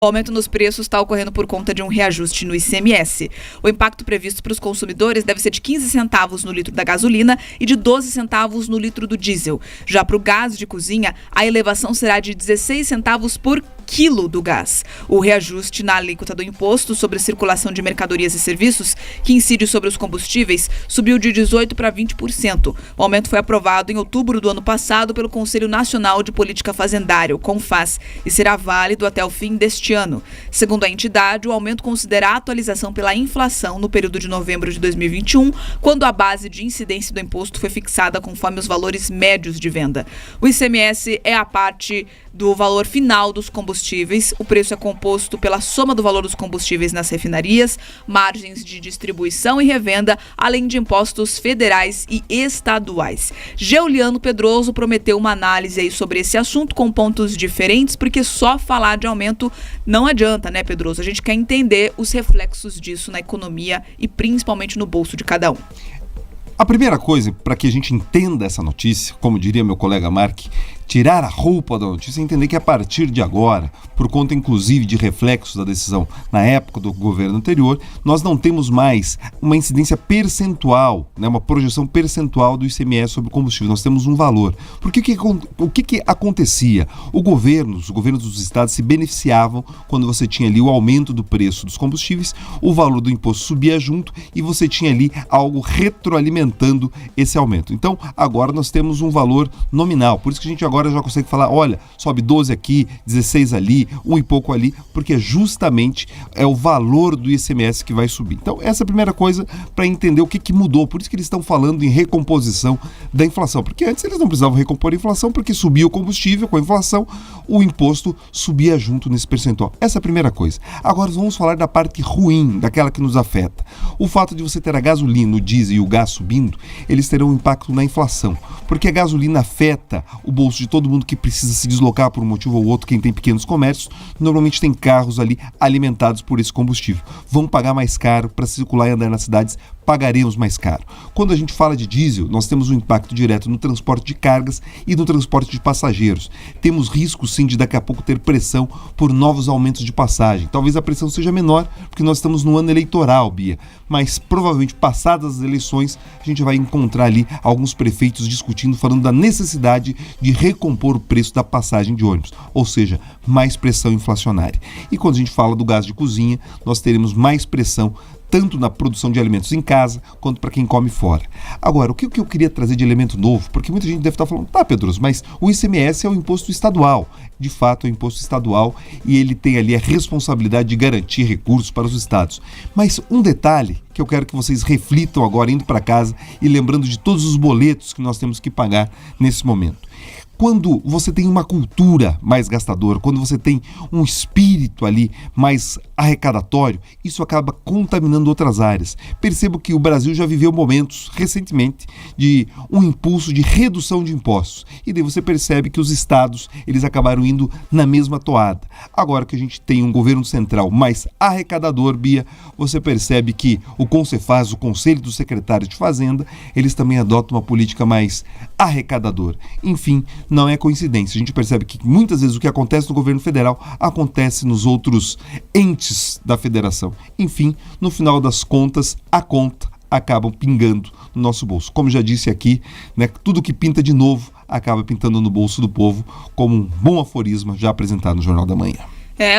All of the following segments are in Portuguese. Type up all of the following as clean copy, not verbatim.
O aumento nos preços está ocorrendo por conta de um reajuste no ICMS. O impacto previsto para os consumidores deve ser de 15 centavos no litro da gasolina e de 12 centavos no litro do diesel. Já para o gás de cozinha, a elevação será de 16 centavos por quilo do gás. O reajuste na alíquota do imposto sobre circulação de mercadorias e serviços, que incide sobre os combustíveis, subiu de 18% para 20%. O aumento foi aprovado em outubro do ano passado pelo Conselho Nacional de Política Fazendária, o CONFAS, e será válido até o fim deste ano. Segundo a entidade, o aumento considera a atualização pela inflação no período de novembro de 2021, quando a base de incidência do imposto foi fixada conforme os valores médios de venda. O ICMS é a parte do valor final dos combustíveis. O preço é composto pela soma do valor dos combustíveis nas refinarias, margens de distribuição e revenda, além de impostos federais e estaduais. Geuliano Pedroso prometeu uma análise aí sobre esse assunto com pontos diferentes, porque só falar de aumento não adianta, né, Pedroso? A gente quer entender os reflexos disso na economia e principalmente no bolso de cada um. A primeira coisa, para que a gente entenda essa notícia, como diria meu colega Mark, tirar a roupa da notícia e entender que a partir de agora, por conta inclusive de reflexos da decisão na época do governo anterior, nós não temos mais uma incidência percentual, né, uma projeção percentual do ICMS sobre o combustível. Nós temos um valor. O que acontecia? Os governos dos estados se beneficiavam quando você tinha ali o aumento do preço dos combustíveis, o valor do imposto subia junto e você tinha ali algo retroalimentando esse aumento. Então, agora nós temos um valor nominal. Por isso que a gente agora já consegue falar, olha, sobe 12 aqui, 16 ali, 1 e pouco ali, porque justamente é o valor do ICMS que vai subir. Então, essa é a primeira coisa para entender o que mudou. Por isso que eles estão falando em recomposição da inflação, porque antes eles não precisavam recompor a inflação, porque subia o combustível com a inflação, o imposto subia junto nesse percentual. Essa é a primeira coisa. Agora vamos falar da parte ruim, daquela que nos afeta. O fato de você ter a gasolina, o diesel e o gás subindo, eles terão um impacto na inflação, porque a gasolina afeta o bolso de todo mundo que precisa se deslocar por um motivo ou outro. Quem tem pequenos comércios, normalmente tem carros ali alimentados por esse combustível. Vão pagar mais caro para circular e andar nas cidades, pagaremos mais caro. Quando a gente fala de diesel, nós temos um impacto direto no transporte de cargas e no transporte de passageiros. Temos risco, sim, de daqui a pouco ter pressão por novos aumentos de passagem. Talvez a pressão seja menor, porque nós estamos no ano eleitoral, Bia, mas provavelmente passadas as eleições, a gente vai encontrar ali alguns prefeitos discutindo, falando da necessidade de recompor o preço da passagem de ônibus, ou seja, mais pressão inflacionária. E quando a gente fala do gás de cozinha, nós teremos mais pressão tanto na produção de alimentos em casa, quanto para quem come fora. Agora, o que eu queria trazer de elemento novo, porque muita gente deve estar falando, tá, Pedroso, mas o ICMS é o imposto estadual. De fato, é o imposto estadual e ele tem ali a responsabilidade de garantir recursos para os estados. Mas um detalhe que eu quero que vocês reflitam agora, indo para casa e lembrando de todos os boletos que nós temos que pagar nesse momento. Quando você tem uma cultura mais gastadora, quando você tem um espírito ali mais arrecadatório, isso acaba contaminando outras áreas. Percebo que o Brasil já viveu momentos, recentemente, de um impulso de redução de impostos. E daí você percebe que os estados, eles acabaram indo na mesma toada. Agora que a gente tem um governo central mais arrecadador, Bia, você percebe que o Concefaz, o Conselho dos Secretários de Fazenda, eles também adotam uma política mais arrecadadora. Enfim, não é coincidência. A gente percebe que muitas vezes o que acontece no governo federal acontece nos outros entes da federação. Enfim, no final das contas, a conta acaba pingando no nosso bolso. Como já disse aqui, né, tudo que pinta de novo acaba pintando no bolso do povo, como um bom aforisma já apresentado no Jornal da Manhã.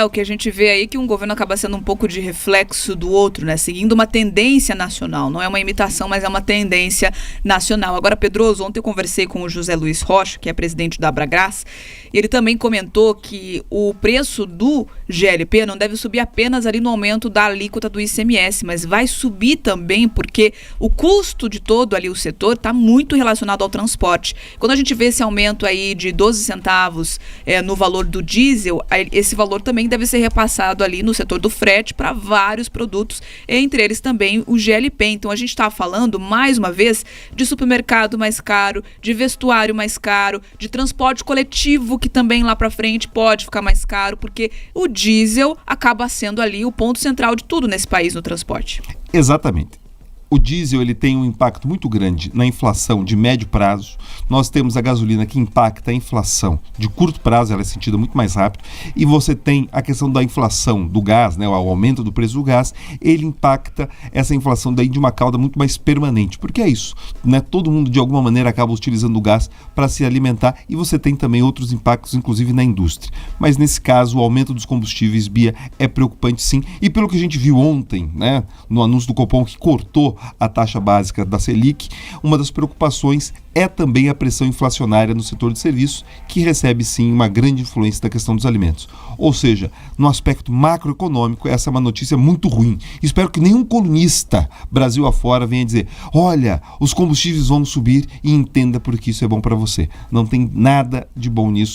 O que a gente vê aí que um governo acaba sendo um pouco de reflexo do outro, né? Seguindo uma tendência nacional. Não é uma imitação, mas é uma tendência nacional. Agora, Pedroso, ontem eu conversei com o José Luiz Rocha, que é presidente da Abragás, e ele também comentou que o preço do GLP não deve subir apenas ali no aumento da alíquota do ICMS, mas vai subir também porque o custo de todo ali o setor está muito relacionado ao transporte. Quando a gente vê esse aumento aí de 12 centavos no valor do diesel, esse valor também deve ser repassado ali no setor do frete para vários produtos, entre eles também o GLP. Então a gente está falando, mais uma vez, de supermercado mais caro, de vestuário mais caro, de transporte coletivo que também lá para frente pode ficar mais caro, porque o diesel acaba sendo ali o ponto central de tudo nesse país no transporte. Exatamente. O diesel ele tem um impacto muito grande na inflação de médio prazo. Nós temos a gasolina que impacta a inflação de curto prazo, ela é sentida muito mais rápido. E você tem a questão da inflação do gás, né, o aumento do preço do gás, ele impacta essa inflação daí de uma cauda muito mais permanente. Porque é isso, né? Todo mundo de alguma maneira acaba utilizando o gás para se alimentar e você tem também outros impactos, inclusive na indústria. Mas nesse caso, o aumento dos combustíveis, Bia, é preocupante sim. E pelo que a gente viu ontem, né, no anúncio do Copom que cortou a taxa básica da Selic, uma das preocupações é também a pressão inflacionária no setor de serviços, que recebe sim uma grande influência da questão dos alimentos. Ou seja, no aspecto macroeconômico, essa é uma notícia muito ruim. Espero que nenhum colunista Brasil afora venha dizer: olha, os combustíveis vão subir, e entenda porque isso é bom para você. Não tem nada de bom nisso,